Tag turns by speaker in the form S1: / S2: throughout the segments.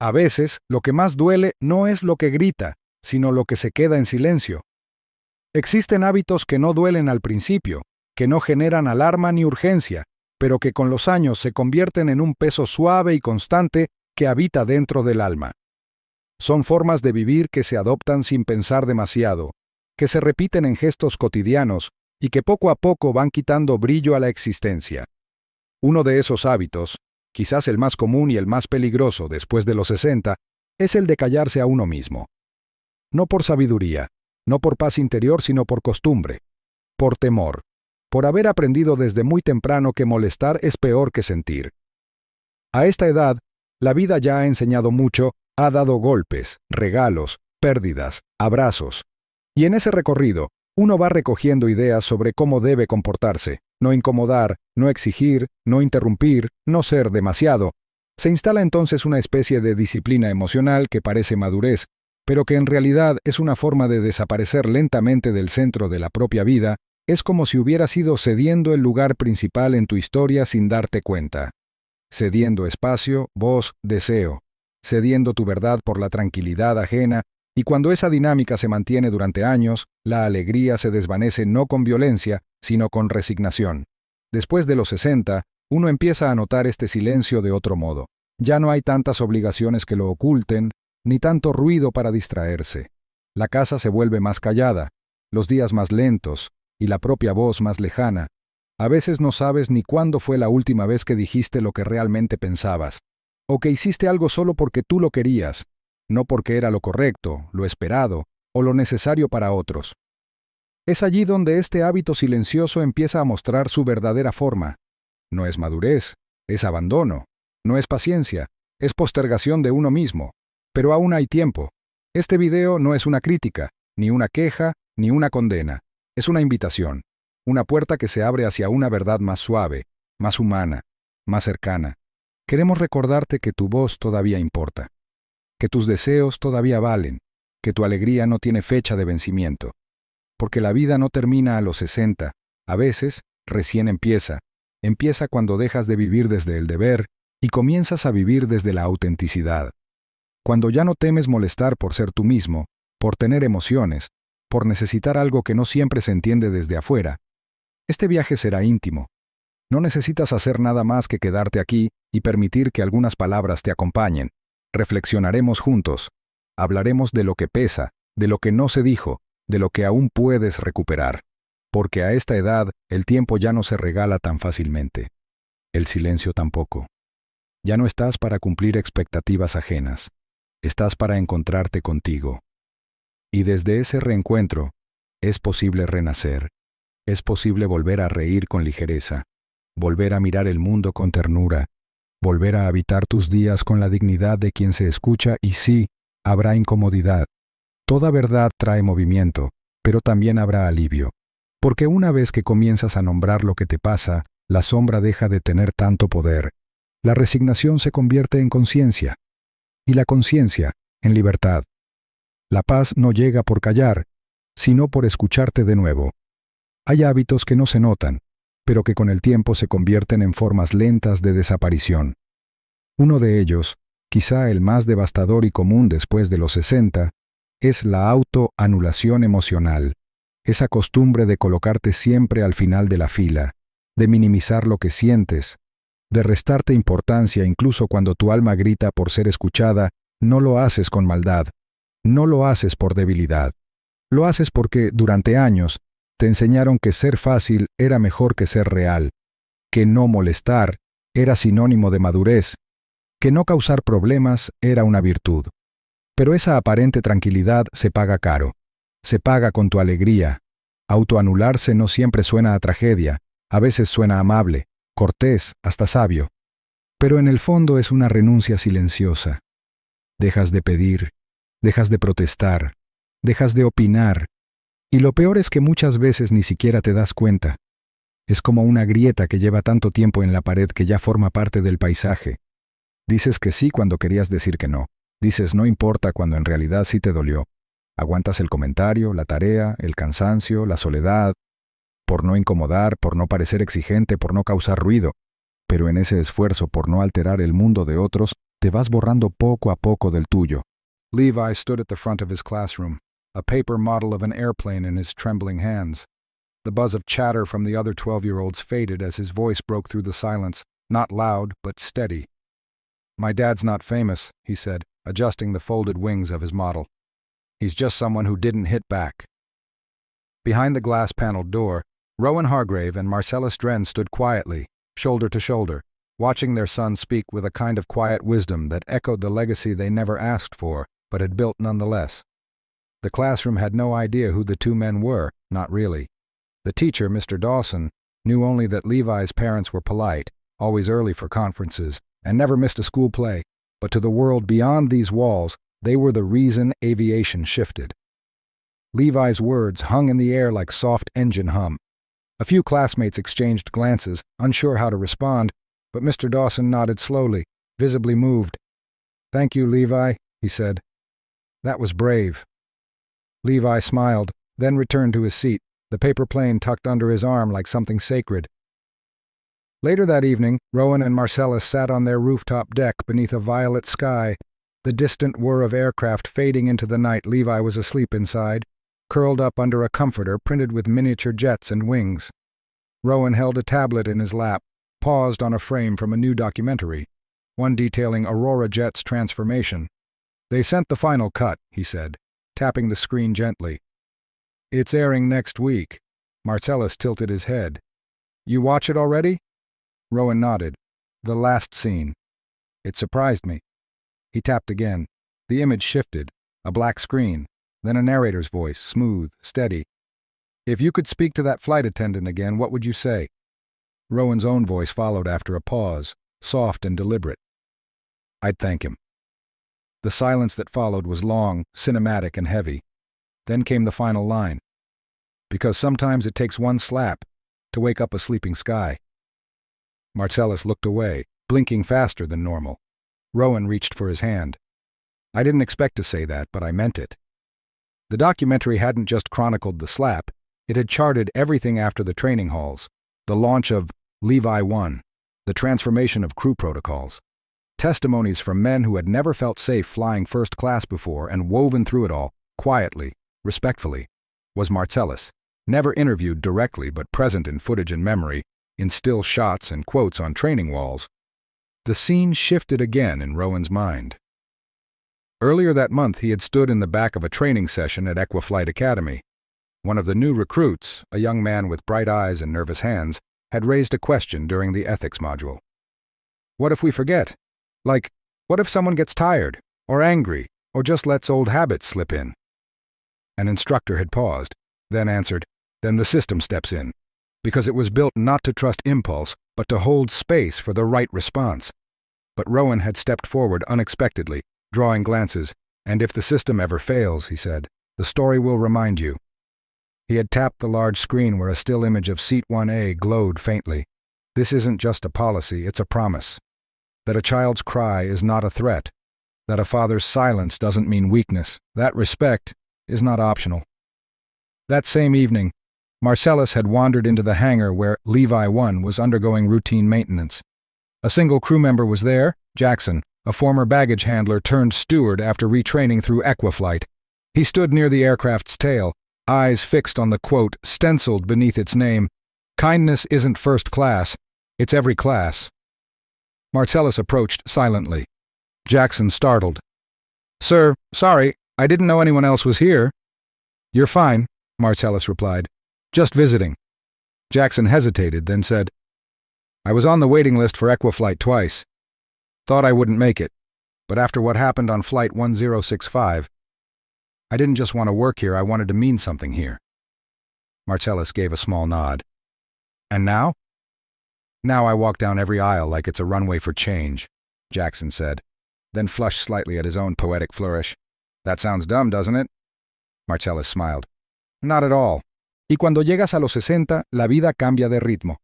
S1: A veces, lo que más duele no es lo que grita, sino lo que se queda en silencio. Existen hábitos que no duelen al principio, que no generan alarma ni urgencia, pero que con los años se convierten en un peso suave y constante que habita dentro del alma. Son formas de vivir que se adoptan sin pensar demasiado, que se repiten en gestos cotidianos y que poco a poco van quitando brillo a la existencia. Uno de esos hábitos, quizás el más común y el más peligroso después de los 60, es el de callarse a uno mismo. No por sabiduría, no por paz interior, sino por costumbre, por temor, por haber aprendido desde muy temprano que molestar es peor que sentir. A esta edad, la vida ya ha enseñado mucho, ha dado golpes, regalos, pérdidas, abrazos. Y en ese recorrido, uno va recogiendo ideas sobre cómo debe comportarse, no incomodar, no exigir, no interrumpir, no ser demasiado. Se instala entonces una especie de disciplina emocional que parece madurez, pero que en realidad es una forma de desaparecer lentamente del centro de la propia vida. Es como si hubieras ido cediendo el lugar principal en tu historia sin darte cuenta. Cediendo espacio, voz, deseo. Cediendo tu verdad por la tranquilidad ajena, y cuando esa dinámica se mantiene durante años, la alegría se desvanece no con violencia, sino con resignación. Después de los 60, uno empieza a notar este silencio de otro modo. Ya no hay tantas obligaciones que lo oculten, ni tanto ruido para distraerse. La casa se vuelve más callada, los días más lentos, y la propia voz más lejana. A veces no sabes ni cuándo fue la última vez que dijiste lo que realmente pensabas, o que hiciste algo solo porque tú lo querías, no porque era lo correcto, lo esperado, o lo necesario para otros. Es allí donde este hábito silencioso empieza a mostrar su verdadera forma. No es madurez, es abandono, no es paciencia, es postergación de uno mismo. Pero aún hay tiempo. Este video no es una crítica, ni una queja, ni una condena. Es una invitación, una puerta que se abre hacia una verdad más suave, más humana, más cercana. Queremos recordarte que tu voz todavía importa, que tus deseos todavía valen, que tu alegría no tiene fecha de vencimiento. Porque la vida no termina a los 60, a veces recién empieza cuando dejas de vivir desde el deber y comienzas a vivir desde la autenticidad. Cuando ya no temes molestar por ser tú mismo, por tener emociones, por necesitar algo que no siempre se entiende desde afuera. Este viaje será íntimo. No necesitas hacer nada más que quedarte aquí y permitir que algunas palabras te acompañen. Reflexionaremos juntos. Hablaremos de lo que pesa, de lo que no se dijo, de lo que aún puedes recuperar. Porque a esta edad el tiempo ya no se regala tan fácilmente. El silencio tampoco. Ya no estás para cumplir expectativas ajenas. Estás para encontrarte contigo. Y desde ese reencuentro, es posible renacer. Es posible volver a reír con ligereza, volver a mirar el mundo con ternura, volver a habitar tus días con la dignidad de quien se escucha y sí, habrá incomodidad. Toda verdad trae movimiento, pero también habrá alivio. Porque una vez que comienzas a nombrar lo que te pasa, la sombra deja de tener tanto poder. La resignación se convierte en conciencia. Y la conciencia, en libertad. La paz no llega por callar, sino por escucharte de nuevo. Hay hábitos que no se notan, pero que con el tiempo se convierten en formas lentas de desaparición. Uno de ellos, quizá el más devastador y común después de los 60, es la autoanulación emocional, esa costumbre de colocarte siempre al final de la fila, de minimizar lo que sientes, de restarte importancia incluso cuando tu alma grita por ser escuchada. No lo haces con maldad, no lo haces por debilidad. Lo haces porque, durante años, te enseñaron que ser fácil era mejor que ser real, que no molestar era sinónimo de madurez, que no causar problemas era una virtud. Pero esa aparente tranquilidad se paga caro, se paga con tu alegría. Autoanularse no siempre suena a tragedia, a veces suena amable, cortés, hasta sabio. Pero en el fondo es una renuncia silenciosa. Dejas de pedir, dejas de protestar, dejas de opinar, y lo peor es que muchas veces ni siquiera te das cuenta. Es como una grieta que lleva tanto tiempo en la pared que ya forma parte del paisaje. Dices que sí cuando querías decir que no. Dices no importa cuando en realidad sí te dolió. Aguantas el comentario, la tarea, el cansancio, la soledad, por no incomodar, por no parecer exigente, por no causar ruido. Pero en ese esfuerzo por no alterar el mundo de otros, te vas borrando poco a poco del tuyo. Levi stood at the front of his classroom, a paper model of an airplane in his trembling hands. The buzz of chatter from the other 12-year-olds faded as his voice broke through the silence, not loud, but steady. "My dad's not famous," he said, adjusting the folded wings of his model. "He's just someone who didn't hit back." Behind the glass-paneled door, Rowan Hargrave and Marcellus Dren stood quietly, shoulder to shoulder, watching their son speak with a kind of quiet wisdom that echoed the legacy they never asked for, but had built nonetheless. The classroom had no idea who the two men were, not really. The teacher, Mr. Dawson, knew only that Levi's parents were polite, always early for conferences, and never missed a school play, but to the world beyond these walls, they were the reason aviation shifted. Levi's words hung in the air like soft engine hum. A few classmates exchanged glances, unsure how to respond, but Mr. Dawson nodded slowly, visibly moved. "Thank you, Levi," he said. "That was brave." Levi smiled, then returned to his seat, the paper plane tucked under his arm like something sacred. Later that evening, Rowan and Marcellus sat on their rooftop deck beneath a violet sky, the distant whir of aircraft fading into the night. Levi was asleep inside, curled up under a comforter printed with miniature jets and wings. Rowan held a tablet in his lap, paused on a frame from a new documentary, one detailing Aurora Jet's transformation. "They sent the final cut," he said, tapping the screen gently. "It's airing next week." Marcellus tilted his head. "You watch it already?" Rowan nodded. "The last scene. It surprised me." He tapped again. The image shifted, a black screen, then a narrator's voice, smooth, steady. "If you could speak to that flight attendant again, what would you say?" Rowan's own voice followed after a pause, soft and deliberate. "I'd thank him." The silence that followed was long, cinematic, and heavy. Then came the final line. "Because sometimes it takes one slap to wake up a sleeping sky." Marcellus looked away, blinking faster than normal. Rowan reached for his hand. "I didn't expect to say that, but I meant it." The documentary hadn't just chronicled the slap, it had charted everything after the training halls, the launch of Levi 1, the transformation of crew protocols. Testimonies from men who had never felt safe flying first class before, and woven through it all, quietly, respectfully, was Marcellus, never interviewed directly but present in footage and memory, in still shots and quotes on training walls. The scene shifted again in Rowan's mind. Earlier that month he had stood in the back of a training session at Equaflight Academy. One of the new recruits, a young man with bright eyes and nervous hands, had raised a question during the ethics module. "What if we forget? Like, what if someone gets tired, or angry, or just lets old habits slip in?" An instructor had paused, then answered, "Then the system steps in, because it was built not to trust impulse, but to hold space for the right response." But Rowan had stepped forward unexpectedly, drawing glances. "And if the system ever fails," he said, "the story will remind you." He had tapped the large screen where a still image of Seat 1A glowed faintly. "This isn't just a policy, it's a promise. That a child's cry is not a threat. That a father's silence doesn't mean weakness. That respect is not optional." That same evening, Marcellus had wandered into the hangar where Levi 1 was undergoing routine maintenance. A single crew member was there, Jackson, a former baggage handler turned steward after retraining through Equaflight. He stood near the aircraft's tail, eyes fixed on the quote stenciled beneath its name, "Kindness isn't first class, it's every class." Marcellus approached silently. Jackson startled. "Sir, sorry, I didn't know anyone else was here." "You're fine," Marcellus replied. "Just visiting." Jackson hesitated, then said, "I was on the waiting list for Equaflight twice. Thought I wouldn't make it, but after what happened on Flight 1065, I didn't just want to work here, I wanted to mean something here." Marcellus gave a small nod. "And now?" "Now I walk down every aisle like it's a runway for change," Jackson said, then flushed slightly at his own poetic flourish. "That sounds dumb, doesn't it?" Marcellus smiled. "Not at all. Y cuando llegas a los 60, la vida cambia de ritmo.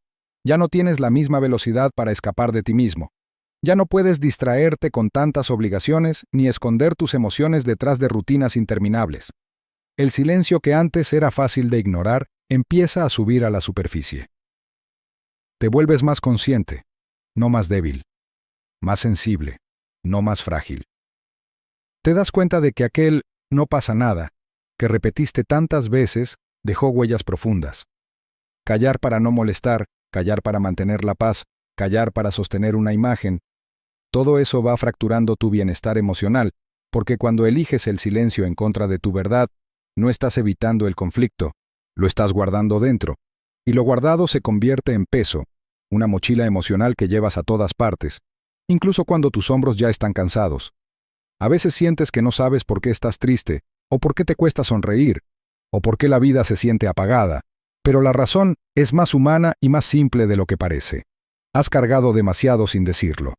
S1: Ya no tienes la misma velocidad para escapar de ti mismo. Ya no puedes distraerte con tantas obligaciones ni esconder tus emociones detrás de rutinas interminables. El silencio que antes era fácil de ignorar empieza a subir a la superficie. Te vuelves más consciente, no más débil, más sensible, no más frágil. Te das cuenta de que aquel "no pasa nada" que repetiste tantas veces dejó huellas profundas. Callar para no molestar, callar para mantener la paz, callar para sostener una imagen, todo eso va fracturando tu bienestar emocional, porque cuando eliges el silencio en contra de tu verdad, no estás evitando el conflicto, lo estás guardando dentro, y lo guardado se convierte en peso, una mochila emocional que llevas a todas partes, incluso cuando tus hombros ya están cansados. A veces sientes que no sabes por qué estás triste, o por qué te cuesta sonreír, o por qué la vida se siente apagada, pero la razón es más humana y más simple de lo que parece. Has cargado demasiado sin decirlo.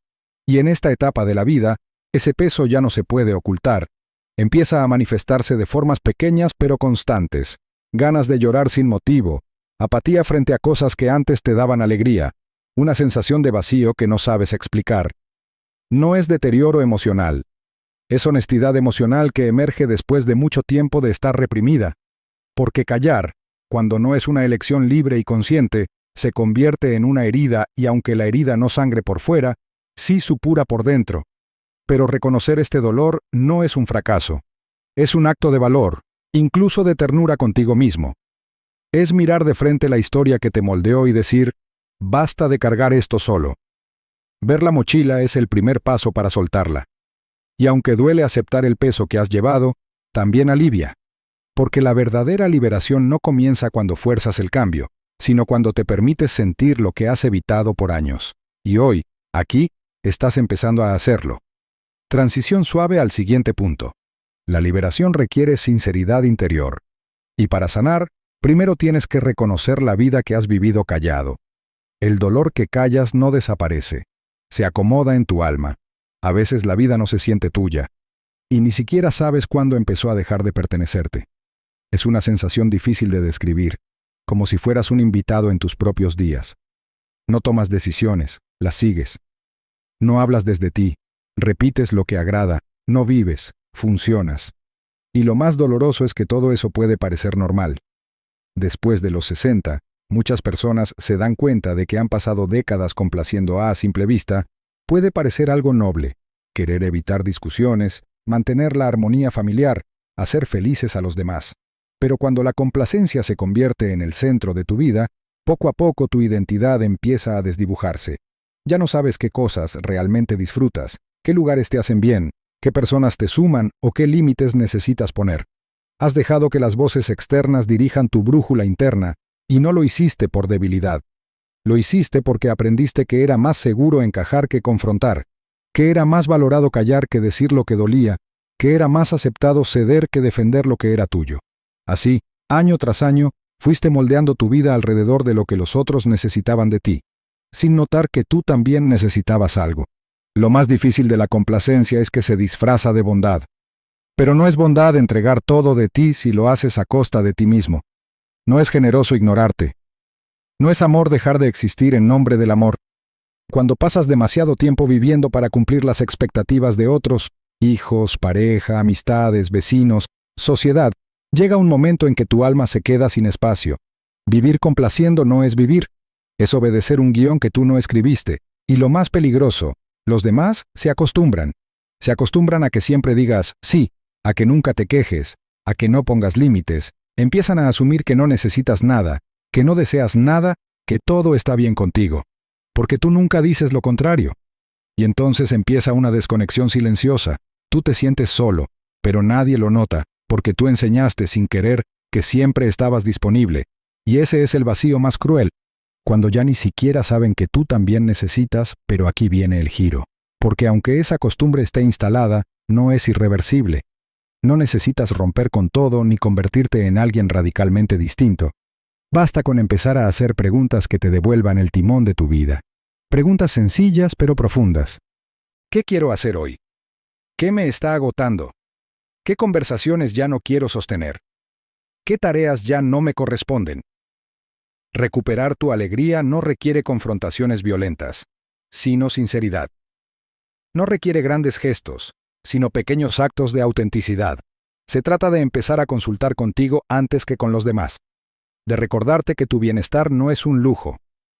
S1: Y en esta etapa de la vida, ese peso ya no se puede ocultar. Empieza a manifestarse de formas pequeñas pero constantes. Ganas de llorar sin motivo, apatía frente a cosas que antes te daban alegría, una sensación de vacío que no sabes explicar. No es deterioro emocional. Es honestidad emocional que emerge después de mucho tiempo de estar reprimida. Porque callar, cuando no es una elección libre y consciente, se convierte en una herida y aunque la herida no sangre por fuera, sí supura por dentro. Pero reconocer este dolor no es un fracaso. Es un acto de valor, incluso de ternura contigo mismo. Es mirar de frente la historia que te moldeó y decir, basta de cargar esto solo. Ver la mochila es el primer paso para soltarla. Y aunque duele aceptar el peso que has llevado, también alivia. Porque la verdadera liberación no comienza cuando fuerzas el cambio, sino cuando te permites sentir lo que has evitado por años. Y hoy, aquí, estás empezando a hacerlo. Transición suave al siguiente punto. La liberación requiere sinceridad interior. Y para sanar, primero tienes que reconocer la vida que has vivido callado. El dolor que callas no desaparece. Se acomoda en tu alma. A veces la vida no se siente tuya. Y ni siquiera sabes cuándo empezó a dejar de pertenecerte. Es una sensación difícil de describir, como si fueras un invitado en tus propios días. No tomas decisiones, las sigues. No hablas desde ti, repites lo que agrada, no vives, funcionas. Y lo más doloroso es que todo eso puede parecer normal. Después de los 60, muchas personas se dan cuenta de que han pasado décadas complaciendo a simple vista, puede parecer algo noble, querer evitar discusiones, mantener la armonía familiar, hacer felices a los demás. Pero cuando la complacencia se convierte en el centro de tu vida, poco a poco tu identidad empieza a desdibujarse. Ya no sabes qué cosas realmente disfrutas, qué lugares te hacen bien, qué personas te suman o qué límites necesitas poner. Has dejado que las voces externas dirijan tu brújula interna, y no lo hiciste por debilidad. Lo hiciste porque aprendiste que era más seguro encajar que confrontar, que era más valorado callar que decir lo que dolía, que era más aceptado ceder que defender lo que era tuyo. Así, año tras año, fuiste moldeando tu vida alrededor de lo que los otros necesitaban de ti, sin notar que tú también necesitabas algo. Lo más difícil de la complacencia es que se disfraza de bondad. Pero no es bondad entregar todo de ti si lo haces a costa de ti mismo. No es generoso ignorarte. No es amor dejar de existir en nombre del amor. Cuando pasas demasiado tiempo viviendo para cumplir las expectativas de otros, hijos, pareja, amistades, vecinos, sociedad, llega un momento en que tu alma se queda sin espacio. Vivir complaciendo no es vivir, es obedecer un guión que tú no escribiste. Y lo más peligroso, los demás se acostumbran. Se acostumbran a que siempre digas sí, a que nunca te quejes, a que no pongas límites. Empiezan a asumir que no necesitas nada, que no deseas nada, que todo está bien contigo. Porque tú nunca dices lo contrario. Y entonces empieza una desconexión silenciosa. Tú te sientes solo, pero nadie lo nota, porque tú enseñaste sin querer que siempre estabas disponible. Y ese es el vacío más cruel, cuando ya ni siquiera saben que tú también necesitas, pero aquí viene el giro. Porque aunque esa costumbre esté instalada, no es irreversible. No necesitas romper con todo ni convertirte en alguien radicalmente distinto. Basta con empezar a hacer preguntas que te devuelvan el timón de tu vida. Preguntas sencillas pero profundas. ¿Qué quiero hacer hoy? ¿Qué me está agotando? ¿Qué conversaciones ya no quiero sostener? ¿Qué tareas ya no me corresponden? Recuperar tu alegría no requiere confrontaciones violentas, sino sinceridad. No requiere grandes gestos, sino pequeños actos de autenticidad. Se trata de empezar a consultar contigo antes que con los demás. De recordarte que tu bienestar no es un lujo,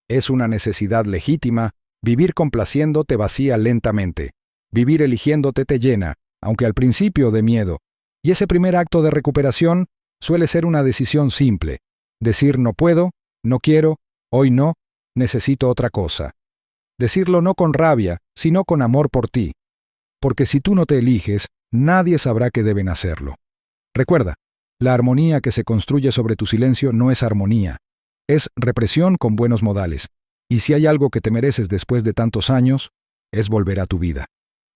S1: es una necesidad legítima. Vivir complaciendo te vacía lentamente. Vivir eligiéndote te llena, aunque al principio de miedo. Y ese primer acto de recuperación suele ser una decisión simple. Decir no puedo, no quiero, hoy no, necesito otra cosa. Decirlo no con rabia, sino con amor por ti. Porque si tú no te eliges, nadie sabrá que deben hacerlo. Recuerda, la armonía que se construye sobre tu silencio no es armonía. Es represión con buenos modales. Y si hay algo que te mereces después de tantos años, es volver a tu vida.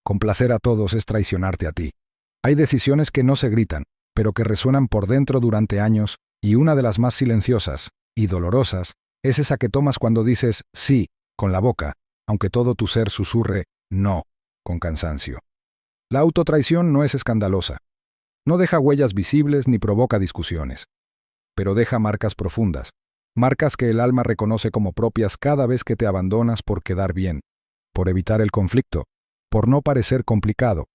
S1: Complacer a todos es traicionarte a ti. Hay decisiones que no se gritan, pero que resuenan por dentro durante años, y una de las más silenciosas y dolorosas es esa que tomas cuando dices sí con la boca, aunque todo tu ser susurre no con cansancio. La autotraición no es escandalosa. No deja huellas visibles ni provoca discusiones, pero deja marcas profundas, marcas que el alma reconoce como propias cada vez que te abandonas por quedar bien, por evitar el conflicto, por no parecer complicado.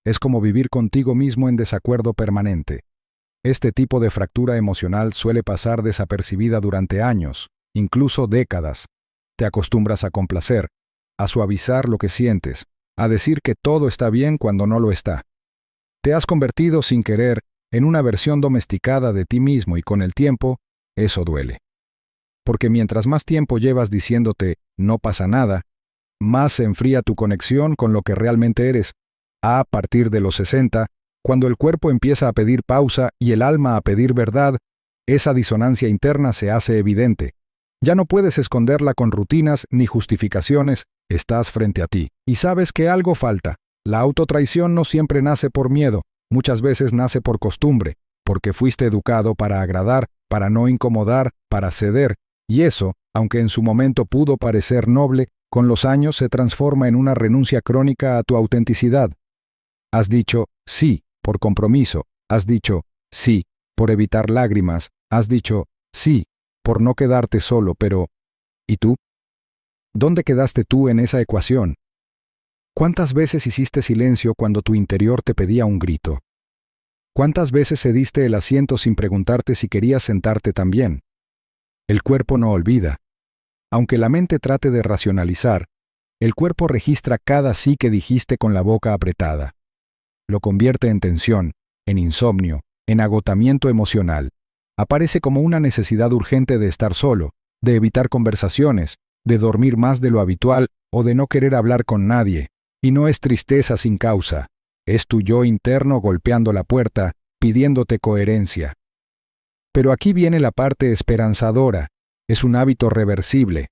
S1: Es como vivir contigo mismo en desacuerdo permanente. Este tipo de fractura emocional suele pasar desapercibida durante años, incluso décadas. Te acostumbras a complacer, a suavizar lo que sientes, a decir que todo está bien cuando no lo está. Te has convertido sin querer en una versión domesticada de ti mismo y con el tiempo, eso duele. Porque mientras más tiempo llevas diciéndote no pasa nada, más se enfría tu conexión con lo que realmente eres. A partir de los 60, cuando el cuerpo empieza a pedir pausa y el alma a pedir verdad, esa disonancia interna se hace evidente. Ya no puedes esconderla con rutinas ni justificaciones, estás frente a ti, y sabes que algo falta. La autotraición no siempre nace por miedo, muchas veces nace por costumbre, porque fuiste educado para agradar, para no incomodar, para ceder, y eso, aunque en su momento pudo parecer noble, con los años se transforma en una renuncia crónica a tu autenticidad. Has dicho sí por compromiso, has dicho sí por evitar lágrimas, has dicho sí por no quedarte solo, pero ¿y tú? ¿Dónde quedaste tú en esa ecuación? ¿Cuántas veces hiciste silencio cuando tu interior te pedía un grito? ¿Cuántas veces cediste el asiento sin preguntarte si querías sentarte también? El cuerpo no olvida. Aunque la mente trate de racionalizar, el cuerpo registra cada sí que dijiste con la boca apretada. Lo convierte en tensión, en insomnio, en agotamiento emocional. Aparece como una necesidad urgente de estar solo, de evitar conversaciones, de dormir más de lo habitual o de no querer hablar con nadie. Y no es tristeza sin causa, es tu yo interno golpeando la puerta, pidiéndote coherencia. Pero aquí viene la parte esperanzadora, es un hábito reversible.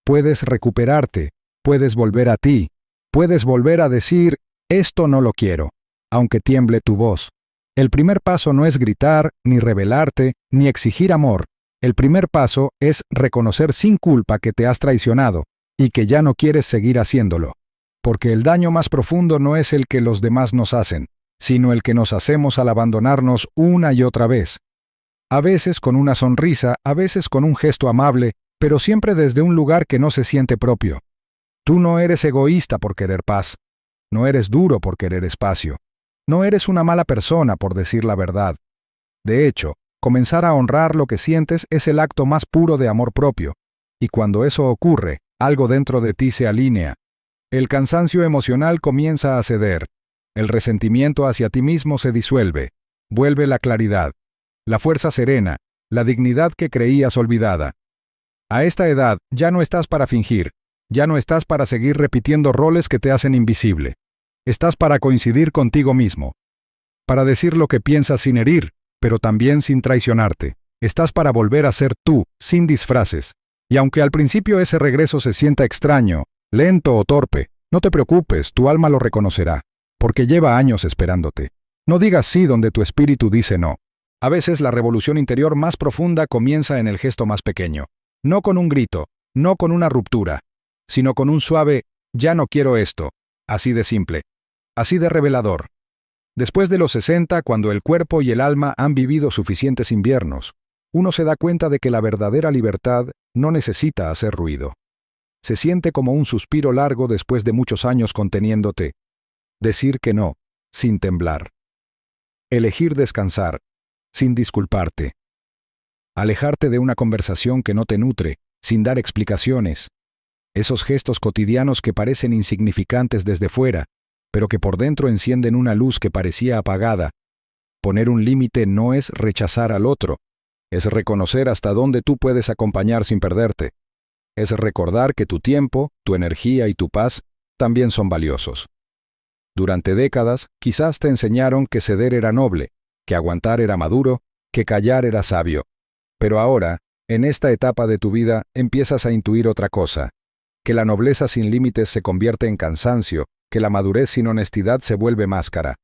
S1: Puedes recuperarte, puedes volver a ti, puedes volver a decir, esto no lo quiero, aunque tiemble tu voz. El primer paso no es gritar, ni rebelarte, ni exigir amor. El primer paso es reconocer sin culpa que te has traicionado y que ya no quieres seguir haciéndolo. Porque el daño más profundo no es el que los demás nos hacen, sino el que nos hacemos al abandonarnos una y otra vez. A veces con una sonrisa, a veces con un gesto amable, pero siempre desde un lugar que no se siente propio. Tú no eres egoísta por querer paz, no eres duro por querer espacio, no eres una mala persona por decir la verdad. De hecho, comenzar a honrar lo que sientes es el acto más puro de amor propio, y cuando eso ocurre, algo dentro de ti se alinea. El cansancio emocional comienza a ceder, el resentimiento hacia ti mismo se disuelve, vuelve la claridad, la fuerza serena, la dignidad que creías olvidada. A esta edad ya no estás para fingir, ya no estás para seguir repitiendo roles que te hacen invisible. Estás para coincidir contigo mismo, para decir lo que piensas sin herir, pero también sin traicionarte. Estás para volver a ser tú, sin disfraces. Y aunque al principio ese regreso se sienta extraño, lento o torpe, no te preocupes, tu alma lo reconocerá, porque lleva años esperándote. No digas sí donde tu espíritu dice no. A veces la revolución interior más profunda comienza en el gesto más pequeño. No con un grito, no con una ruptura, sino con un suave, ya no quiero esto, así de simple, así de revelador. Después de los 60, cuando el cuerpo y el alma han vivido suficientes inviernos, uno se da cuenta de que la verdadera libertad no necesita hacer ruido. Se siente como un suspiro largo después de muchos años conteniéndote. Decir que no, sin temblar. Elegir descansar, sin disculparte. Alejarte de una conversación que no te nutre, sin dar explicaciones. Esos gestos cotidianos que parecen insignificantes desde fuera, pero que por dentro encienden una luz que parecía apagada. Poner un límite no es rechazar al otro, es reconocer hasta dónde tú puedes acompañar sin perderte. Es recordar que tu tiempo, tu energía y tu paz también son valiosos. Durante décadas, quizás te enseñaron que ceder era noble, que aguantar era maduro, que callar era sabio. Pero ahora, en esta etapa de tu vida, empiezas a intuir otra cosa, que la nobleza sin límites se convierte en cansancio, que la madurez sin honestidad se vuelve máscara,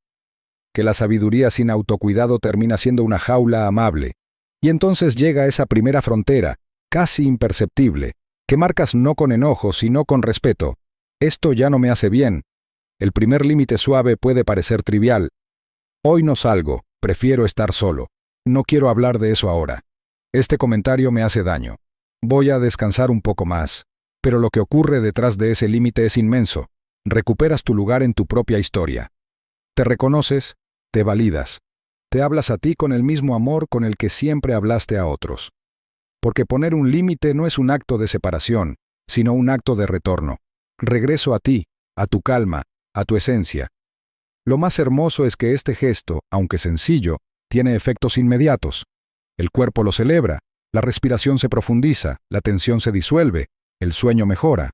S1: que la sabiduría sin autocuidado termina siendo una jaula amable. Y entonces llega esa primera frontera, casi imperceptible, que marcas no con enojo, sino con respeto. Esto ya no me hace bien. El primer límite suave puede parecer trivial. Hoy no salgo, prefiero estar solo. No quiero hablar de eso ahora. Este comentario me hace daño. Voy a descansar un poco más. Pero lo que ocurre detrás de ese límite es inmenso. Recuperas tu lugar en tu propia historia. Te reconoces, te validas. Te hablas a ti con el mismo amor con el que siempre hablaste a otros. Porque poner un límite no es un acto de separación, sino un acto de retorno. Regreso a ti, a tu calma, a tu esencia. Lo más hermoso es que este gesto, aunque sencillo, tiene efectos inmediatos. El cuerpo lo celebra, la respiración se profundiza, la tensión se disuelve, el sueño mejora.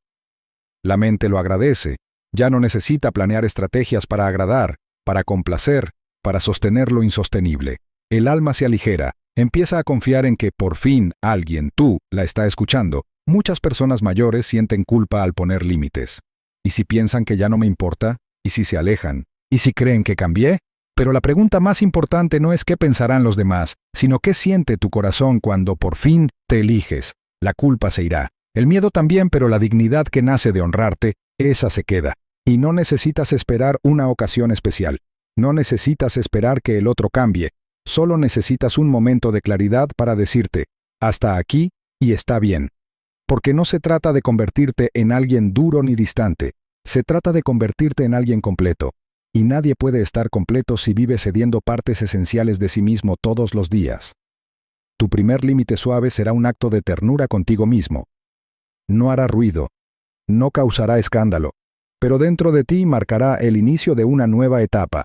S1: La mente lo agradece, ya no necesita planear estrategias para agradar, para complacer, para sostener lo insostenible. El alma se aligera, empieza a confiar en que por fin alguien, tú, la está escuchando. Muchas personas mayores sienten culpa al poner límites. ¿Y si piensan que ya no me importa? ¿Y si se alejan? ¿Y si creen que cambié? Pero la pregunta más importante no es qué pensarán los demás, sino qué siente tu corazón cuando por fin te eliges. La culpa se irá. El miedo también, pero la dignidad que nace de honrarte, esa se queda. Y no necesitas esperar una ocasión especial. No necesitas esperar que el otro cambie. Solo necesitas un momento de claridad para decirte, hasta aquí y está bien. Porque no se trata de convertirte en alguien duro ni distante. Se trata de convertirte en alguien completo. Y nadie puede estar completo si vive cediendo partes esenciales de sí mismo todos los días. Tu primer límite suave será un acto de ternura contigo mismo. No hará ruido, no causará escándalo, pero dentro de ti marcará el inicio de una nueva etapa.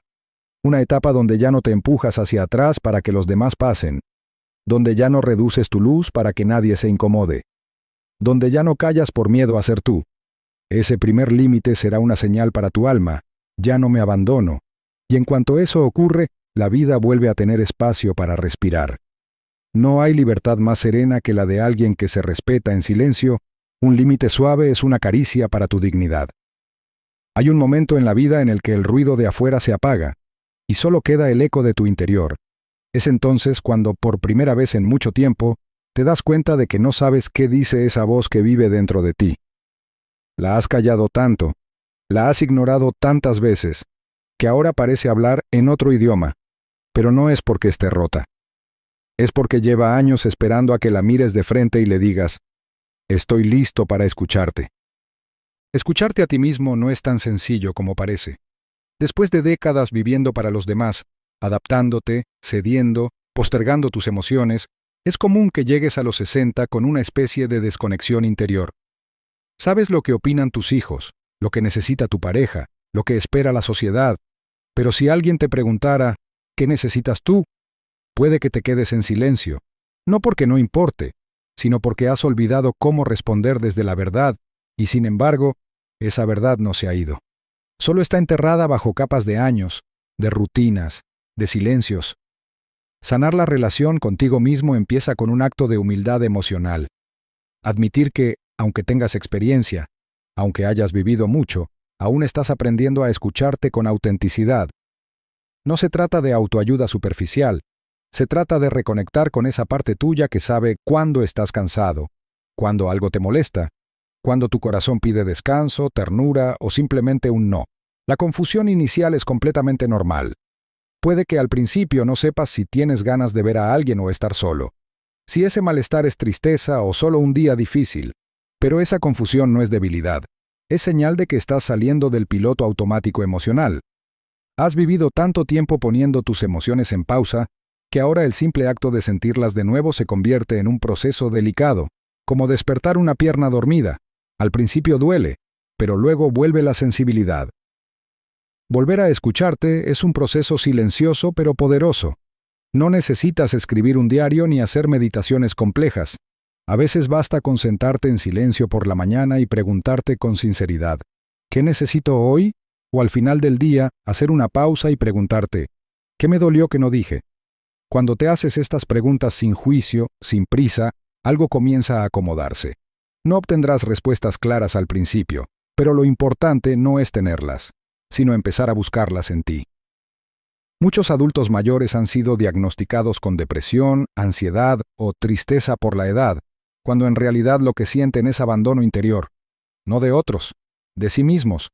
S1: Una etapa donde ya no te empujas hacia atrás para que los demás pasen, donde ya no reduces tu luz para que nadie se incomode, donde ya no callas por miedo a ser tú. Ese primer límite será una señal para tu alma, ya no me abandono, y en cuanto eso ocurre, la vida vuelve a tener espacio para respirar. No hay libertad más serena que la de alguien que se respeta en silencio. Un límite suave es una caricia para tu dignidad. Hay un momento en la vida en el que el ruido de afuera se apaga, y solo queda el eco de tu interior. Es entonces cuando, por primera vez en mucho tiempo, te das cuenta de que no sabes qué dice esa voz que vive dentro de ti. La has callado tanto, la has ignorado tantas veces, que ahora parece hablar en otro idioma, pero no es porque esté rota. Es porque lleva años esperando a que la mires de frente y le digas, estoy listo para escucharte. Escucharte a ti mismo no es tan sencillo como parece. Después de décadas viviendo para los demás, adaptándote, cediendo, postergando tus emociones, es común que llegues a los 60 con una especie de desconexión interior. Sabes lo que opinan tus hijos, lo que necesita tu pareja, lo que espera la sociedad, pero si alguien te preguntara, ¿qué necesitas tú? Puede que te quedes en silencio, no porque no importe, sino porque has olvidado cómo responder desde la verdad, y sin embargo, esa verdad no se ha ido. Solo está enterrada bajo capas de años, de rutinas, de silencios. Sanar la relación contigo mismo empieza con un acto de humildad emocional. Admitir que, aunque tengas experiencia, aunque hayas vivido mucho, aún estás aprendiendo a escucharte con autenticidad. No se trata de autoayuda superficial, se trata de reconectar con esa parte tuya que sabe cuándo estás cansado, cuándo algo te molesta, cuándo tu corazón pide descanso, ternura o simplemente un no. La confusión inicial es completamente normal. Puede que al principio no sepas si tienes ganas de ver a alguien o estar solo, si ese malestar es tristeza o solo un día difícil, pero esa confusión no es debilidad, es señal de que estás saliendo del piloto automático emocional. Has vivido tanto tiempo poniendo tus emociones en pausa, que ahora el simple acto de sentirlas de nuevo se convierte en un proceso delicado, como despertar una pierna dormida. Al principio duele, pero luego vuelve la sensibilidad. Volver a escucharte es un proceso silencioso pero poderoso. No necesitas escribir un diario ni hacer meditaciones complejas. A veces basta con sentarte en silencio por la mañana y preguntarte con sinceridad, ¿qué necesito hoy? O al final del día, hacer una pausa y preguntarte, ¿qué me dolió que no dije? Cuando te haces estas preguntas sin juicio, sin prisa, algo comienza a acomodarse. No obtendrás respuestas claras al principio, pero lo importante no es tenerlas, sino empezar a buscarlas en ti. Muchos adultos mayores han sido diagnosticados con depresión, ansiedad o tristeza por la edad, cuando en realidad lo que sienten es abandono interior, no de otros, de sí mismos.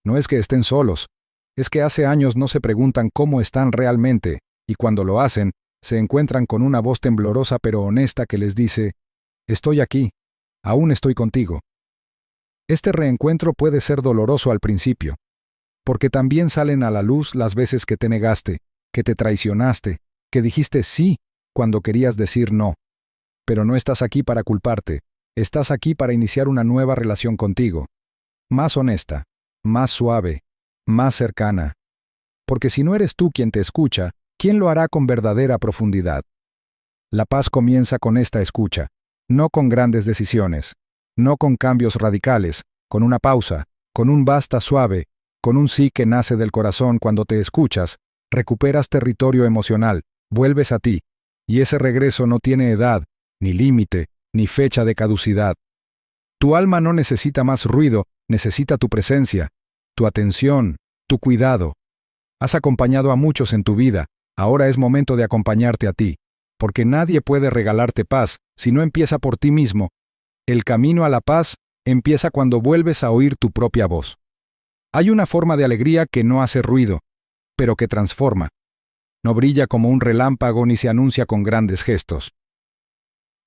S1: No es que estén solos, es que hace años no se preguntan cómo están realmente, y cuando lo hacen, se encuentran con una voz temblorosa pero honesta que les dice, estoy aquí, aún estoy contigo. Este reencuentro puede ser doloroso al principio, porque también salen a la luz las veces que te negaste, que te traicionaste, que dijiste sí cuando querías decir no. Pero no estás aquí para culparte, estás aquí para iniciar una nueva relación contigo, más honesta, más suave, más cercana. Porque si no eres tú quien te escucha, ¿quién lo hará con verdadera profundidad? La paz comienza con esta escucha, no con grandes decisiones, no con cambios radicales, con una pausa, con un basta suave, con un sí que nace del corazón. Cuando te escuchas, recuperas territorio emocional, vuelves a ti, y ese regreso no tiene edad, ni límite, ni fecha de caducidad. Tu alma no necesita más ruido, necesita tu presencia, tu atención, tu cuidado. Has acompañado a muchos en tu vida, ahora es momento de acompañarte a ti, porque nadie puede regalarte paz si no empieza por ti mismo. El camino a la paz empieza cuando vuelves a oír tu propia voz. Hay una forma de alegría que no hace ruido, pero que transforma. No brilla como un relámpago ni se anuncia con grandes gestos.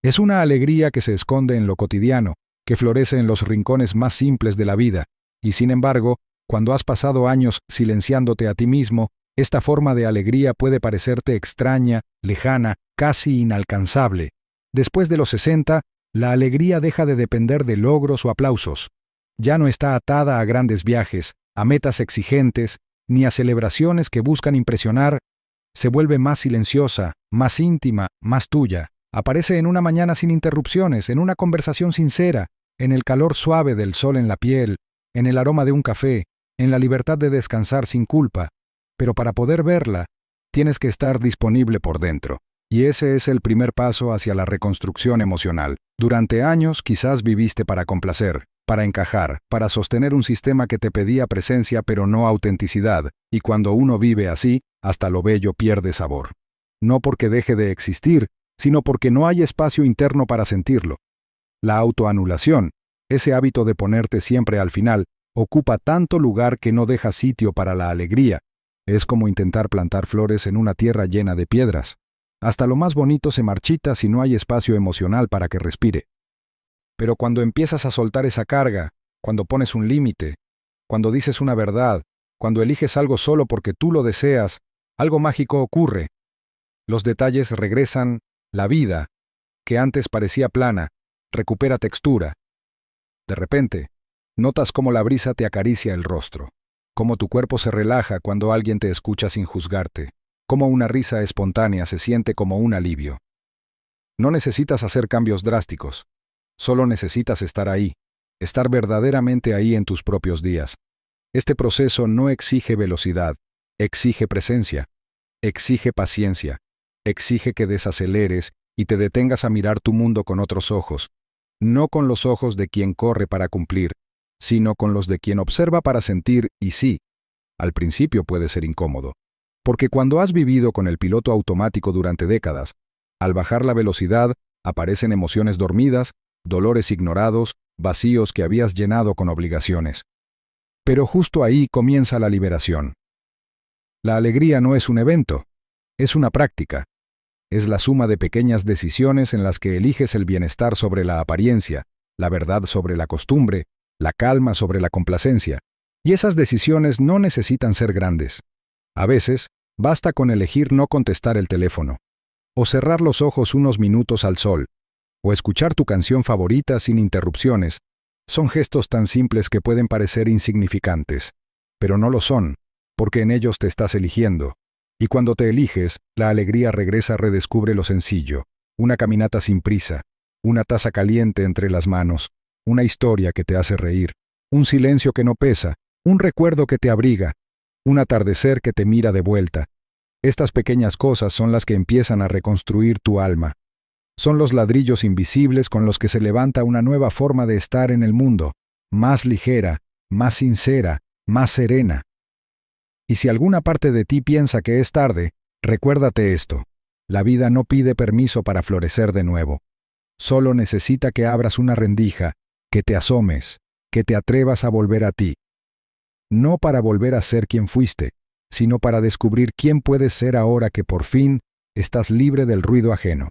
S1: Es una alegría que se esconde en lo cotidiano, que florece en los rincones más simples de la vida, y sin embargo, cuando has pasado años silenciándote a ti mismo, esta forma de alegría puede parecerte extraña, lejana, casi inalcanzable. Después de los 60, la alegría deja de depender de logros o aplausos. Ya no está atada a grandes viajes, a metas exigentes, ni a celebraciones que buscan impresionar. Se vuelve más silenciosa, más íntima, más tuya. Aparece en una mañana sin interrupciones, en una conversación sincera, en el calor suave del sol en la piel, en el aroma de un café, en la libertad de descansar sin culpa. Pero para poder verla, tienes que estar disponible por dentro. Y ese es el primer paso hacia la reconstrucción emocional. Durante años quizás viviste para complacer, para encajar, para sostener un sistema que te pedía presencia pero no autenticidad, y cuando uno vive así, hasta lo bello pierde sabor. No porque deje de existir, sino porque no hay espacio interno para sentirlo. La autoanulación, ese hábito de ponerte siempre al final, ocupa tanto lugar que no deja sitio para la alegría. Es como intentar plantar flores en una tierra llena de piedras. Hasta lo más bonito se marchita si no hay espacio emocional para que respire. Pero cuando empiezas a soltar esa carga, cuando pones un límite, cuando dices una verdad, cuando eliges algo solo porque tú lo deseas, algo mágico ocurre. Los detalles regresan, la vida, que antes parecía plana, recupera textura. De repente, notas cómo la brisa te acaricia el rostro, cómo tu cuerpo se relaja cuando alguien te escucha sin juzgarte, cómo una risa espontánea se siente como un alivio. No necesitas hacer cambios drásticos, solo necesitas estar ahí, estar verdaderamente ahí en tus propios días. Este proceso no exige velocidad, exige presencia, exige paciencia, exige que desaceleres y te detengas a mirar tu mundo con otros ojos, no con los ojos de quien corre para cumplir, sino con los de quien observa para sentir. Y sí, al principio puede ser incómodo, porque cuando has vivido con el piloto automático durante décadas, al bajar la velocidad, aparecen emociones dormidas, dolores ignorados, vacíos que habías llenado con obligaciones. Pero justo ahí comienza la liberación. La alegría no es un evento, es una práctica. Es la suma de pequeñas decisiones en las que eliges el bienestar sobre la apariencia, la verdad sobre la costumbre, la calma sobre la complacencia. Y esas decisiones no necesitan ser grandes. A veces, basta con elegir no contestar el teléfono, o cerrar los ojos unos minutos al sol, o escuchar tu canción favorita sin interrupciones. Son gestos tan simples que pueden parecer insignificantes, pero no lo son. porque en ellos te estás eligiendo. Y cuando te eliges, la alegría regresa, redescubre lo sencillo, una caminata sin prisa, una taza caliente entre las manos, una historia que te hace reír, un silencio que no pesa, un recuerdo que te abriga, un atardecer que te mira de vuelta. Estas pequeñas cosas son las que empiezan a reconstruir tu alma. Son los ladrillos invisibles con los que se levanta una nueva forma de estar en el mundo, más ligera, más sincera, más serena. Y si alguna parte de ti piensa que es tarde, recuérdate esto: la vida no pide permiso para florecer de nuevo. Solo necesita que abras una rendija, que te asomes, que te atrevas a volver a ti. No para volver a ser quien fuiste, sino para descubrir quién puedes ser ahora que por fin estás libre del ruido ajeno.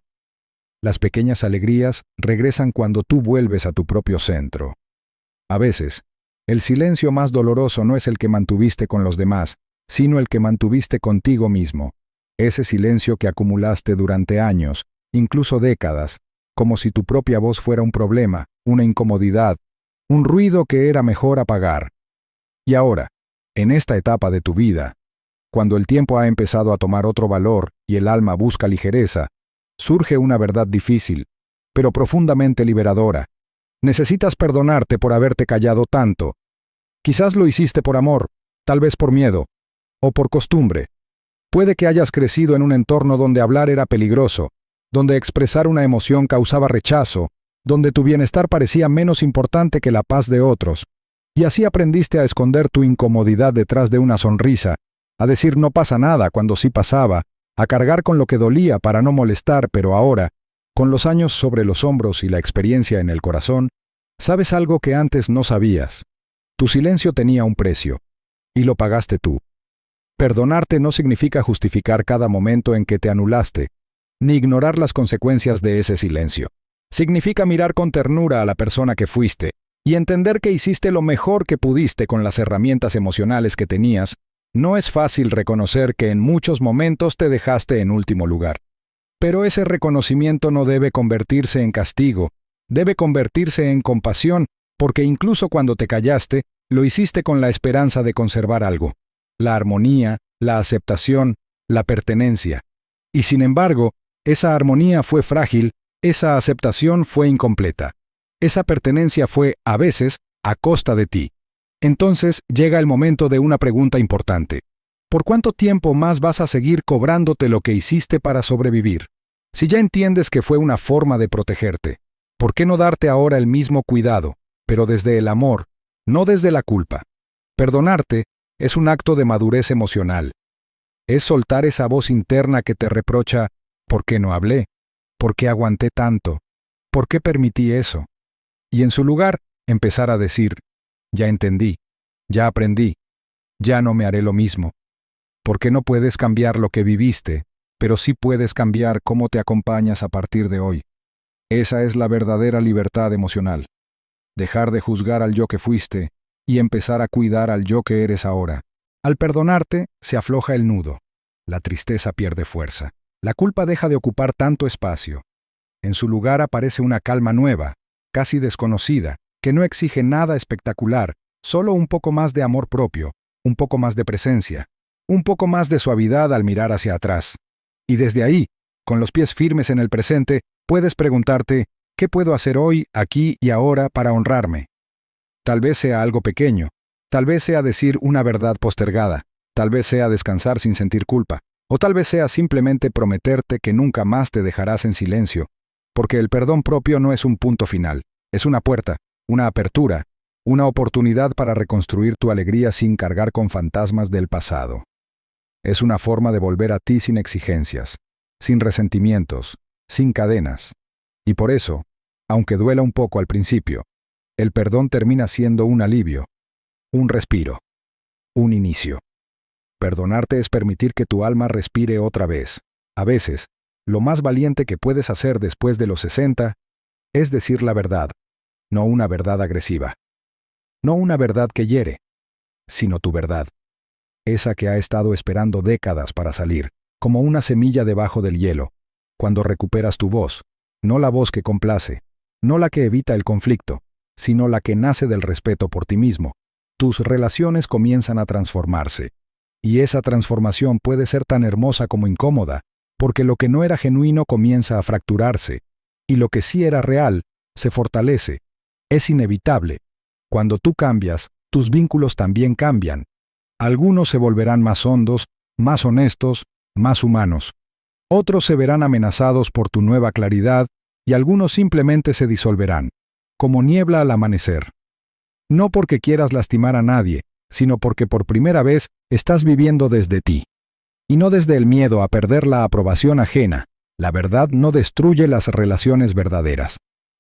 S1: Las pequeñas alegrías regresan cuando tú vuelves a tu propio centro. A veces, el silencio más doloroso no es el que mantuviste con los demás, sino el que mantuviste contigo mismo. Ese silencio que acumulaste durante años, incluso décadas, como si tu propia voz fuera un problema, una incomodidad, un ruido que era mejor apagar. Y ahora, en esta etapa de tu vida, cuando el tiempo ha empezado a tomar otro valor y el alma busca ligereza, surge una verdad difícil, pero profundamente liberadora. Necesitas perdonarte por haberte callado tanto. Quizás lo hiciste por amor, tal vez por miedo, o por costumbre. Puede que hayas crecido en un entorno donde hablar era peligroso, donde expresar una emoción causaba rechazo, donde tu bienestar parecía menos importante que la paz de otros, y así aprendiste a esconder tu incomodidad detrás de una sonrisa, a decir no pasa nada cuando sí pasaba, a cargar con lo que dolía para no molestar, pero ahora, con los años sobre los hombros y la experiencia en el corazón, sabes algo que antes no sabías. Tu silencio tenía un precio, y lo pagaste tú. Perdonarte no significa justificar cada momento en que te anulaste, ni ignorar las consecuencias de ese silencio. Significa mirar con ternura a la persona que fuiste, y entender que hiciste lo mejor que pudiste con las herramientas emocionales que tenías. No es fácil reconocer que en muchos momentos te dejaste en último lugar. Pero ese reconocimiento no debe convertirse en castigo, debe convertirse en compasión, porque incluso cuando te callaste, lo hiciste con la esperanza de conservar algo: la armonía, la aceptación, la pertenencia. Y sin embargo, esa armonía fue frágil, esa aceptación fue incompleta. Esa pertenencia fue, a veces, a costa de ti. Entonces llega el momento de una pregunta importante. ¿Por cuánto tiempo más vas a seguir cobrándote lo que hiciste para sobrevivir? Si ya entiendes que fue una forma de protegerte, ¿por qué no darte ahora el mismo cuidado, pero desde el amor, no desde la culpa? Perdonarte es un acto de madurez emocional. Es soltar esa voz interna que te reprocha: ¿por qué no hablé? ¿Por qué aguanté tanto? ¿Por qué permití eso? Y en su lugar, empezar a decir: ya entendí, ya aprendí, ya no me haré lo mismo. Porque no puedes cambiar lo que viviste, pero sí puedes cambiar cómo te acompañas a partir de hoy. Esa es la verdadera libertad emocional. Dejar de juzgar al yo que fuiste y empezar a cuidar al yo que eres ahora. Al perdonarte, se afloja el nudo. La tristeza pierde fuerza. La culpa deja de ocupar tanto espacio. En su lugar aparece una calma nueva, casi desconocida, que no exige nada espectacular, solo un poco más de amor propio, un poco más de presencia, un poco más de suavidad al mirar hacia atrás. Y desde ahí, con los pies firmes en el presente, puedes preguntarte: ¿qué puedo hacer hoy, aquí y ahora para honrarme? Tal vez sea algo pequeño, tal vez sea decir una verdad postergada, tal vez sea descansar sin sentir culpa, o tal vez sea simplemente prometerte que nunca más te dejarás en silencio, porque el perdón propio no es un punto final, es una puerta, una apertura, una oportunidad para reconstruir tu alegría sin cargar con fantasmas del pasado. Es una forma de volver a ti sin exigencias, sin resentimientos, sin cadenas. Y por eso, aunque duela un poco al principio, el perdón termina siendo un alivio, un respiro, un inicio. Perdonarte es permitir que tu alma respire otra vez. A veces, lo más valiente que puedes hacer después de los 60 es decir la verdad, no una verdad agresiva. No una verdad que hiere, sino tu verdad. Esa que ha estado esperando décadas para salir, como una semilla debajo del hielo, cuando recuperas tu voz, no la voz que complace, no la que evita el conflicto, sino la que nace del respeto por ti mismo. Tus relaciones comienzan a transformarse. Y esa transformación puede ser tan hermosa como incómoda, porque lo que no era genuino comienza a fracturarse, y lo que sí era real se fortalece. Es inevitable. Cuando tú cambias, tus vínculos también cambian. Algunos se volverán más hondos, más honestos, más humanos. Otros se verán amenazados por tu nueva claridad, y algunos simplemente se disolverán, como niebla al amanecer. No porque quieras lastimar a nadie, sino porque por primera vez estás viviendo desde ti. Y no desde el miedo a perder la aprobación ajena. La verdad no destruye las relaciones verdaderas.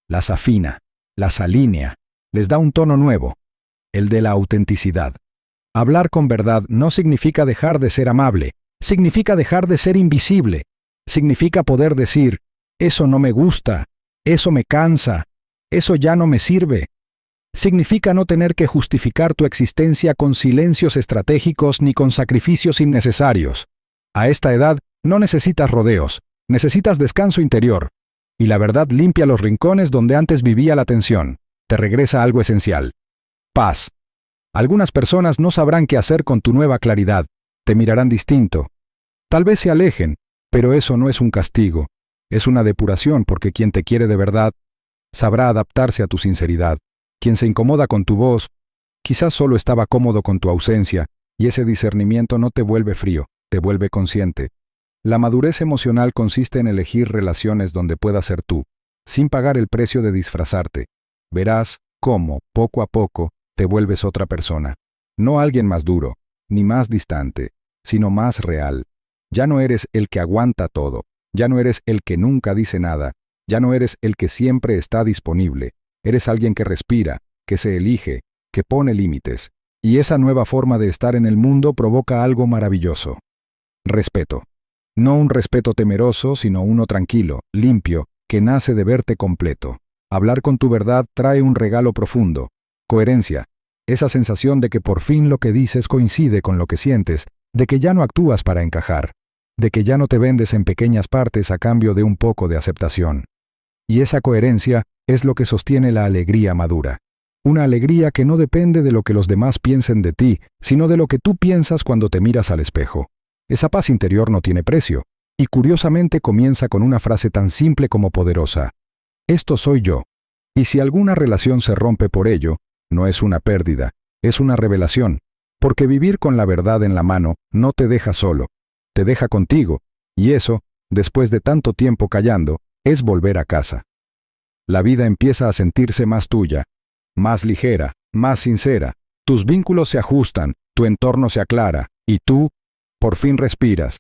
S1: Las afina, las alinea, les da un tono nuevo, el de la autenticidad. Hablar con verdad no significa dejar de ser amable, significa dejar de ser invisible, significa poder decir, eso no me gusta, eso me cansa, eso ya no me sirve. Significa no tener que justificar tu existencia con silencios estratégicos ni con sacrificios innecesarios. A esta edad no necesitas rodeos, necesitas descanso interior. Y la verdad limpia los rincones donde antes vivía la tensión, te regresa algo esencial. Paz. Algunas personas no sabrán qué hacer con tu nueva claridad, te mirarán distinto. Tal vez se alejen, pero eso no es un castigo, es una depuración porque quien te quiere de verdad sabrá adaptarse a tu sinceridad. Quien se incomoda con tu voz, quizás solo estaba cómodo con tu ausencia, y ese discernimiento no te vuelve frío, te vuelve consciente. La madurez emocional consiste en elegir relaciones donde puedas ser tú, sin pagar el precio de disfrazarte. Verás cómo, poco a poco, te vuelves otra persona. No alguien más duro, ni más distante, sino más real. Ya no eres el que aguanta todo, ya no eres el que nunca dice nada, ya no eres el que siempre está disponible. Eres alguien que respira, que se elige, que pone límites. Y esa nueva forma de estar en el mundo provoca algo maravilloso. Respeto. No un respeto temeroso, sino uno tranquilo, limpio, que nace de verte completo. Hablar con tu verdad trae un regalo profundo. Coherencia. Esa sensación de que por fin lo que dices coincide con lo que sientes, de que ya no actúas para encajar, de que ya no te vendes en pequeñas partes a cambio de un poco de aceptación. Y esa coherencia es lo que sostiene la alegría madura. Una alegría que no depende de lo que los demás piensen de ti, sino de lo que tú piensas cuando te miras al espejo. Esa paz interior no tiene precio, y curiosamente comienza con una frase tan simple como poderosa. Esto soy yo. Y si alguna relación se rompe por ello, no es una pérdida, es una revelación, porque vivir con la verdad en la mano no te deja solo, te deja contigo, y eso, después de tanto tiempo callando, es volver a casa. La vida empieza a sentirse más tuya, más ligera, más sincera, tus vínculos se ajustan, tu entorno se aclara, y tú, por fin respiras.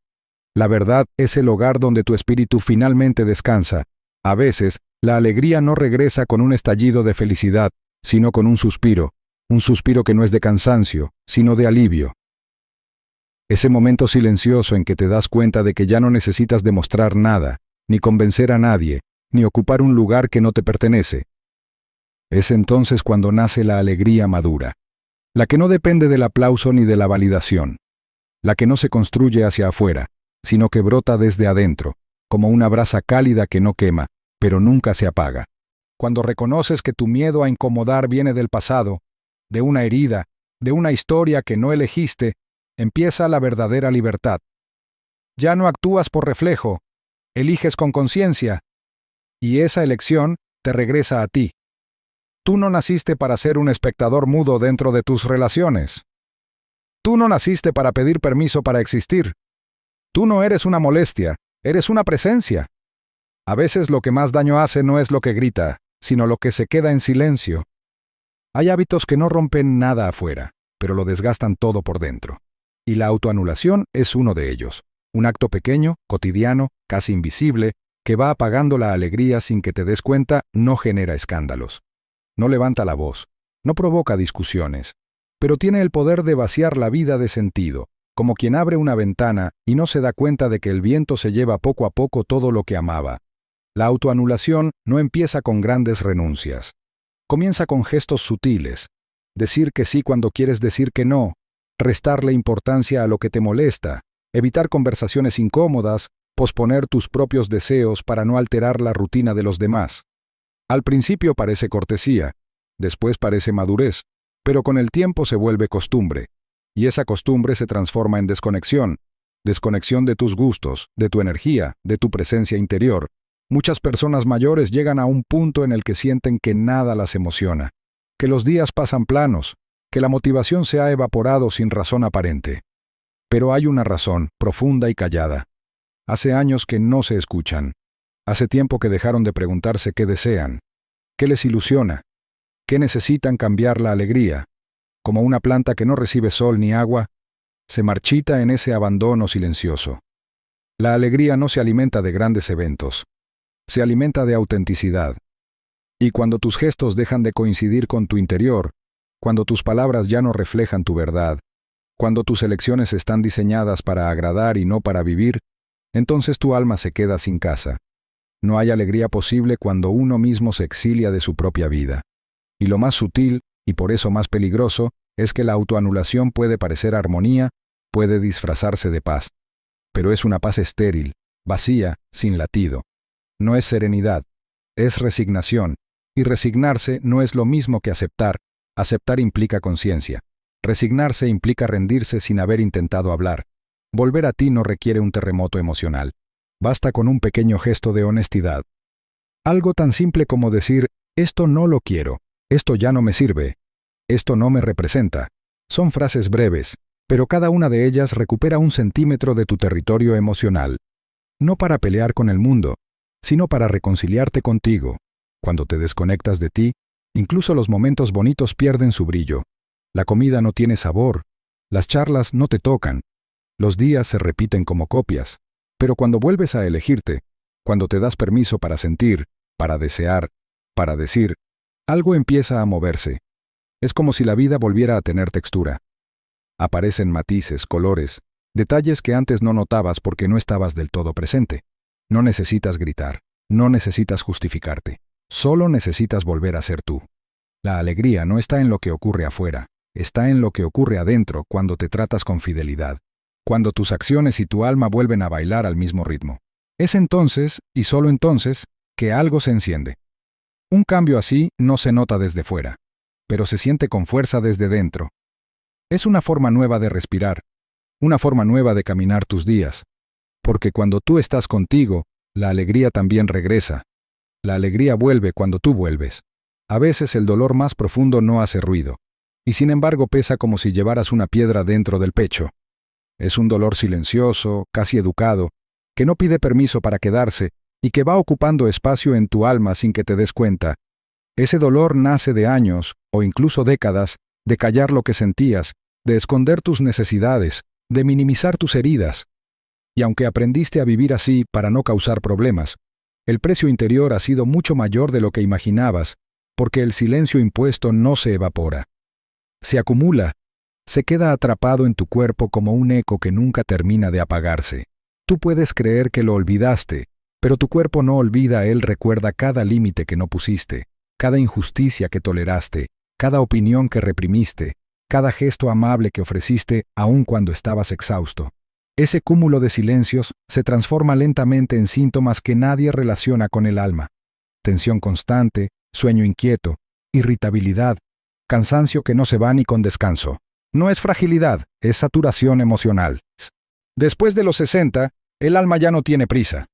S1: La verdad es el hogar donde tu espíritu finalmente descansa. A veces, la alegría no regresa con un estallido de felicidad, sino con un suspiro que no es de cansancio, sino de alivio. Ese momento silencioso en que te das cuenta de que ya no necesitas demostrar nada, ni convencer a nadie, ni ocupar un lugar que no te pertenece. Es entonces cuando nace la alegría madura, la que no depende del aplauso ni de la validación, la que no se construye hacia afuera, sino que brota desde adentro, como una brasa cálida que no quema, pero nunca se apaga. Cuando reconoces que tu miedo a incomodar viene del pasado, de una herida, de una historia que no elegiste, empieza la verdadera libertad. Ya no actúas por reflejo, eliges con conciencia, y esa elección te regresa a ti. Tú no naciste para ser un espectador mudo dentro de tus relaciones. Tú no naciste para pedir permiso para existir. Tú no eres una molestia, eres una presencia. A veces lo que más daño hace no es lo que grita, sino lo que se queda en silencio. Hay hábitos que no rompen nada afuera, pero lo desgastan todo por dentro. Y la autoanulación es uno de ellos. Un acto pequeño, cotidiano, casi invisible, que va apagando la alegría sin que te des cuenta, no genera escándalos. No levanta la voz, no provoca discusiones, pero tiene el poder de vaciar la vida de sentido, como quien abre una ventana y no se da cuenta de que el viento se lleva poco a poco todo lo que amaba. La autoanulación no empieza con grandes renuncias. Comienza con gestos sutiles. Decir que sí cuando quieres decir que no, restarle importancia a lo que te molesta, evitar conversaciones incómodas, posponer tus propios deseos para no alterar la rutina de los demás. Al principio parece cortesía, después parece madurez, pero con el tiempo se vuelve costumbre. y esa costumbre se transforma en desconexión. Desconexión de tus gustos, de tu energía, de tu presencia interior. Muchas personas mayores llegan a un punto en el que sienten que nada las emociona, que los días pasan planos, que la motivación se ha evaporado sin razón aparente. Pero hay una razón, profunda y callada. Hace años que no se escuchan. Hace tiempo que dejaron de preguntarse qué desean, qué les ilusiona, qué necesitan cambiar la alegría. Como una planta que no recibe sol ni agua, se marchita en ese abandono silencioso. La alegría no se alimenta de grandes eventos, se alimenta de autenticidad. Y cuando tus gestos dejan de coincidir con tu interior, cuando tus palabras ya no reflejan tu verdad, cuando tus elecciones están diseñadas para agradar y no para vivir, entonces tu alma se queda sin casa. No hay alegría posible cuando uno mismo se exilia de su propia vida. Y lo más sutil, y por eso más peligroso, es que la autoanulación puede parecer armonía, puede disfrazarse de paz. Pero es una paz estéril, vacía, sin latido. No es serenidad, es resignación. Y resignarse no es lo mismo que aceptar. Aceptar implica conciencia. Resignarse implica rendirse sin haber intentado hablar. Volver a ti no requiere un terremoto emocional. Basta con un pequeño gesto de honestidad. Algo tan simple como decir, esto no lo quiero, esto ya no me sirve, esto no me representa. Son frases breves, pero cada una de ellas recupera un centímetro de tu territorio emocional. No para pelear con el mundo, sino para reconciliarte contigo. Cuando te desconectas de ti, incluso los momentos bonitos pierden su brillo. La comida no tiene sabor, las charlas no te tocan, los días se repiten como copias. Pero cuando vuelves a elegirte, cuando te das permiso para sentir, para desear, para decir, algo empieza a moverse. Es como si la vida volviera a tener textura. Aparecen matices, colores, detalles que antes no notabas porque no estabas del todo presente. No necesitas gritar, no necesitas justificarte, solo necesitas volver a ser tú. La alegría no está en lo que ocurre afuera, está en lo que ocurre adentro cuando te tratas con fidelidad. Cuando tus acciones y tu alma vuelven a bailar al mismo ritmo. Es entonces, y solo entonces, que algo se enciende. Un cambio así no se nota desde fuera, pero se siente con fuerza desde dentro. Es una forma nueva de respirar, una forma nueva de caminar tus días, porque cuando tú estás contigo, la alegría también regresa. La alegría vuelve cuando tú vuelves. A veces el dolor más profundo no hace ruido, y sin embargo pesa como si llevaras una piedra dentro del pecho. Es un dolor silencioso, casi educado, que no pide permiso para quedarse y que va ocupando espacio en tu alma sin que te des cuenta. Ese dolor nace de años, o incluso décadas, de callar lo que sentías, de esconder tus necesidades, de minimizar tus heridas. Y aunque aprendiste a vivir así para no causar problemas, el precio interior ha sido mucho mayor de lo que imaginabas, porque el silencio impuesto no se evapora. Se acumula. Se queda atrapado en tu cuerpo como un eco que nunca termina de apagarse. Tú puedes creer que lo olvidaste, pero tu cuerpo no olvida, él recuerda cada límite que no pusiste, cada injusticia que toleraste, cada opinión que reprimiste, cada gesto amable que ofreciste aun cuando estabas exhausto. Ese cúmulo de silencios se transforma lentamente en síntomas que nadie relaciona con el alma. Tensión constante, sueño inquieto, irritabilidad, cansancio que no se va ni con descanso. No es fragilidad, es saturación emocional. Después de los 60, el alma ya no tiene prisa.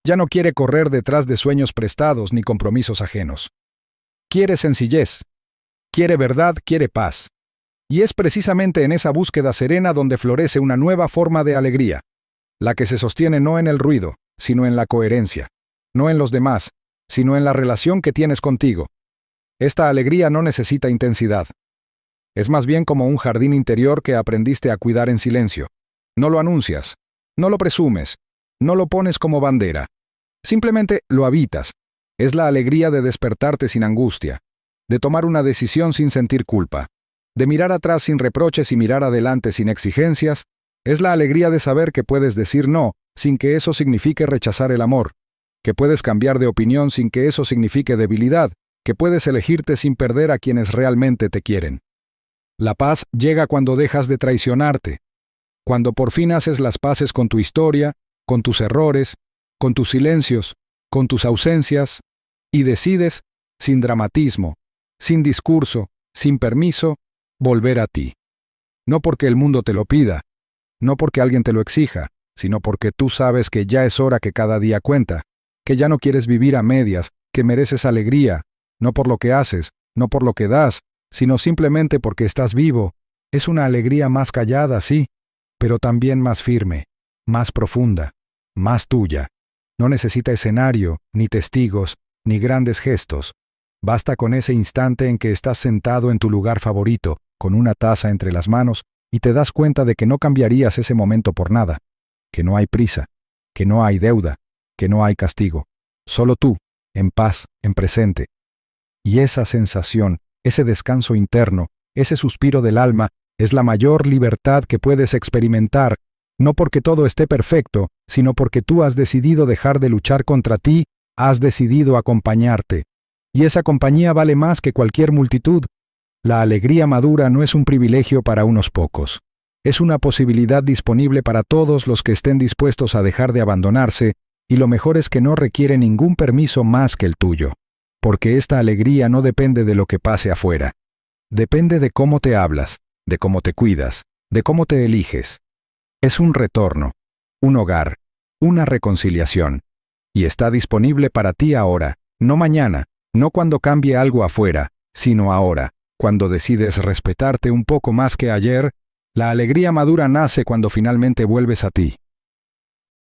S1: Ya no quiere correr detrás de sueños prestados ni compromisos ajenos. Quiere sencillez. Quiere verdad, quiere paz. Y es precisamente en esa búsqueda serena donde florece una nueva forma de alegría, la que se sostiene no en el ruido, sino en la coherencia, no en los demás, sino en la relación que tienes contigo. Esta alegría no necesita intensidad. Es más bien como un jardín interior que aprendiste a cuidar en silencio. No lo anuncias, no lo presumes, no lo pones como bandera. Simplemente lo habitas. Es la alegría de despertarte sin angustia, de tomar una decisión sin sentir culpa, de mirar atrás sin reproches y mirar adelante sin exigencias. Es la alegría de saber que puedes decir no sin que eso signifique rechazar el amor, que puedes cambiar de opinión sin que eso signifique debilidad, que puedes elegirte sin perder a quienes realmente te quieren. La paz llega cuando dejas de traicionarte, cuando por fin haces las paces con tu historia, con tus errores, con tus silencios, con tus ausencias, y decides, sin dramatismo, sin discurso, sin permiso, volver a ti. No porque el mundo te lo pida, no porque alguien te lo exija, sino porque tú sabes que ya es hora que cada día cuenta, que ya no quieres vivir a medias, que mereces alegría, no por lo que haces, no por lo que das, sino simplemente porque estás vivo. Es una alegría más callada, sí, pero también más firme, más profunda, más tuya. No necesita escenario, ni testigos, ni grandes gestos. Basta con ese instante en que estás sentado en tu lugar favorito, con una taza entre las manos, y te das cuenta de que no cambiarías ese momento por nada, que no hay prisa, que no hay deuda, que no hay castigo. Solo tú, en paz, en presente. Y esa sensación, ese descanso interno, ese suspiro del alma, es la mayor libertad que puedes experimentar, no porque todo esté perfecto, sino porque tú has decidido dejar de luchar contra ti, has decidido acompañarte. Y esa compañía vale más que cualquier multitud. La alegría madura no es un privilegio para unos pocos. Es una posibilidad disponible para todos los que estén dispuestos a dejar de abandonarse, y lo mejor es que no requiere ningún permiso más que el tuyo. Porque esta alegría no depende de lo que pase afuera. Depende de cómo te hablas, de cómo te cuidas, de cómo te eliges. Es un retorno, un hogar, una reconciliación. Y está disponible para ti ahora, no mañana, no cuando cambie algo afuera, sino ahora, cuando decides respetarte un poco más que ayer. La alegría madura nace cuando finalmente vuelves a ti.